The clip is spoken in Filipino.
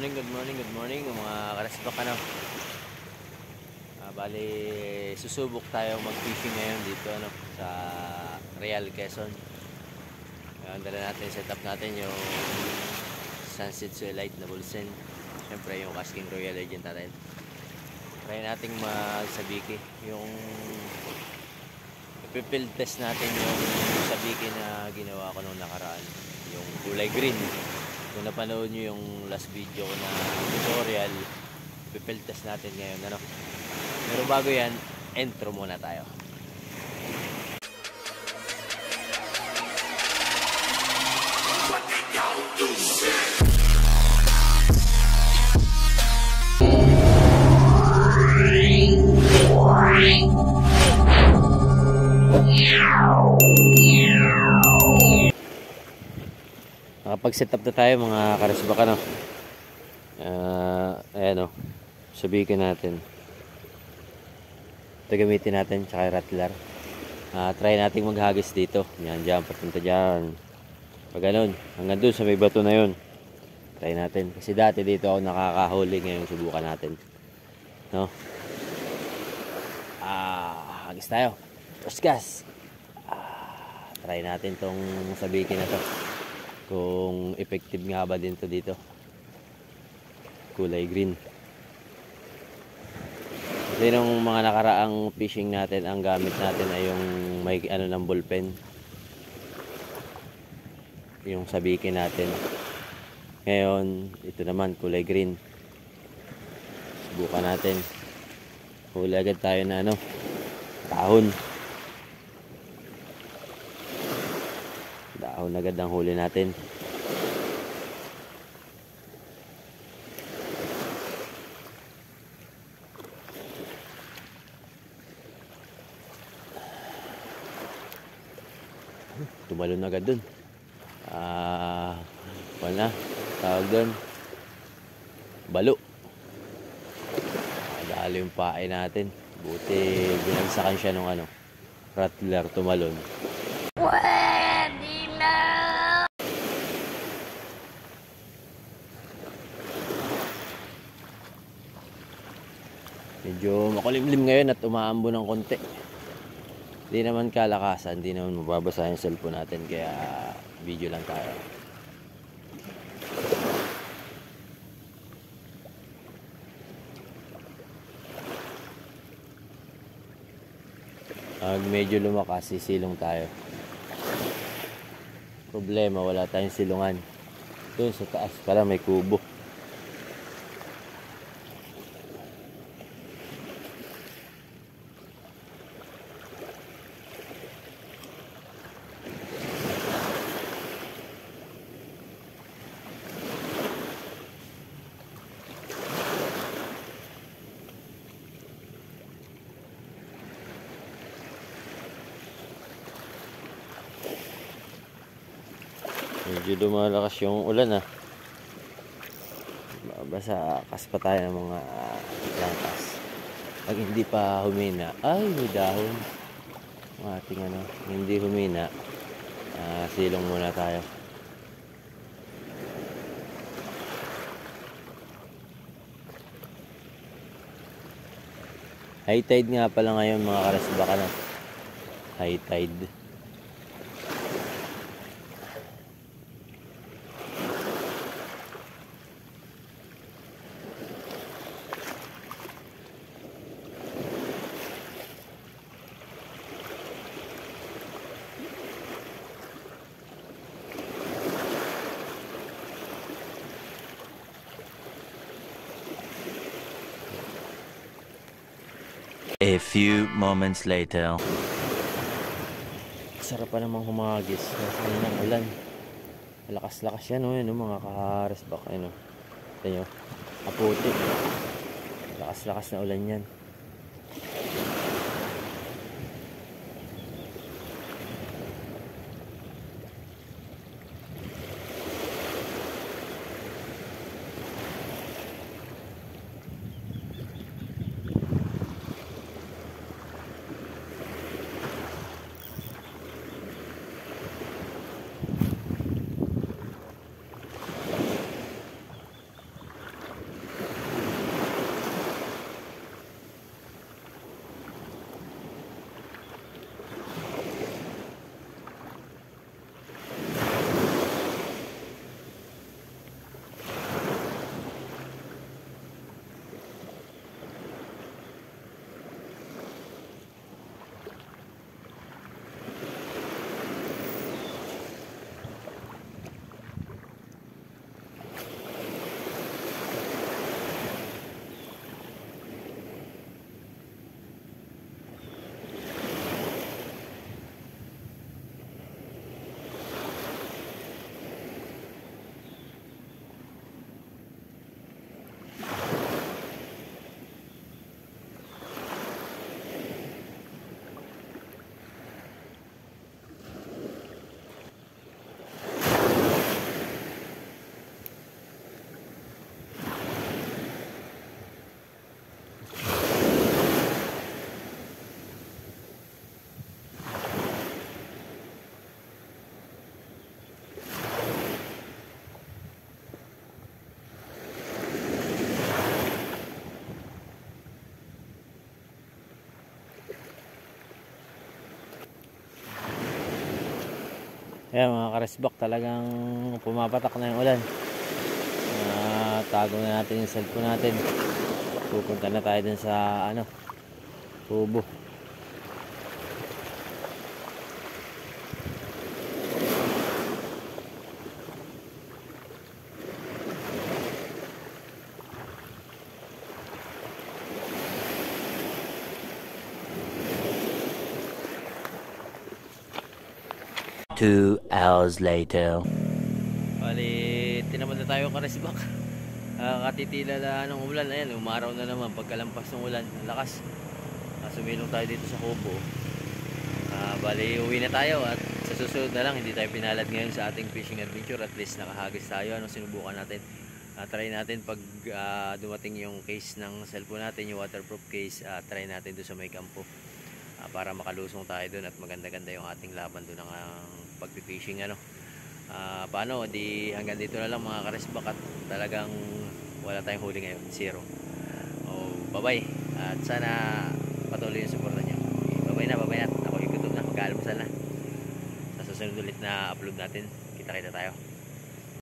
Good morning mga karasbak ano. Bali, susubok tayo mag-fishing ngayon dito ano, sa Real Quezon. Dala natin, set up natin yung Sunset Suelite na Bulsen. Siyempre yung Casking Royal Legend natin. Try nating magsabiki. Yung ipipild test natin yung sabiki na ginawa ko nung nakaraan. Yung kulay green. Kung napanood nyo yung last video ko na tutorial, ipipild test natin ngayon ano. Pero bago yan, intro muna tayo. Nakapag-set up na tayo mga karasbak ano. Ayan o, sabihin natin. Ito gamitin natin, tsaka rattler. Try natin maghagis dito. Yan, dyan, papunta dyan. Pag ganun, hanggang dun sa may bato na yun. Try natin. Kasi dati dito ako nakakahuli, ngayon subukan natin. No? Hagis tayo. First gas. Try natin tong sabihin na to. Kung effective nga ba din to dito. Kulay green. Kasi nung mga nakaraang fishing natin, ang gamit natin ay yung may ano ng ballpen. Yung sabikin natin. Ngayon, ito naman kulay green. Subukan natin. Huli agad tayo na ano, dahon. Dahon agad ang huli natin. Tumalon agad dun. Wala. Tawag dun. Balo. Dalo yung pae natin. Buti binagsakan siya nung ano, rattler, tumalon. Pwede na! Medyo makulimlim ngayon at umaambo ng konti. Hindi naman kalakasan, hindi naman mababasa yung cellphone natin, kaya video lang tayo. Pag medyo lumakas, sisilong tayo. Problema, wala tayong silungan. Doon sa taas pala may kubo. Medyo lumalakas yung ulan basa kas pa tayo ng mga langkas. Pag hindi pa humina, ay may dahon ang ating ano, hindi humina, silong muna tayo. High tide nga pala ngayon mga karasbak ano. High tide. A few moments later. Sarap pa namang humagis kasi ng ulan. Lakas-lakas yan yun, mga kaharesbak. Ito nyo, aputi. Lakas-lakas na ulan yan. Ayan mga karesbak, talagang pumapatak na yung ulan. Tago na natin yung cellphone natin. Pupunta na tayo dun sa tubo. Two hours later. Bali, tinamad na tayo karesbak. Katitila na ng ulan. Ayan, umaraw na naman pagkalampas ng ulan. Ang lakas. Sumilong tayo dito sa kubo. Bali, uwi na tayo at sa susunod na lang, hindi tayo pinalad ngayon sa ating fishing adventure. At least nakahagis tayo. Sinubukan natin. Try natin pag dumating yung case ng cellphone natin, yung waterproof case, try natin doon sa may kampo. Para makalusong tayo doon at maganda-ganda yung ating laban doon ng pagpipishing paano, di hanggang dito na lang mga karesbak at talagang wala tayong huli ngayon, 0. Bye bye at sana patuloy yung suporta nyo. Bye bye na, ako igutom na, mag-aalmusal na. Sa susunod ulit na upload natin, kita tayo.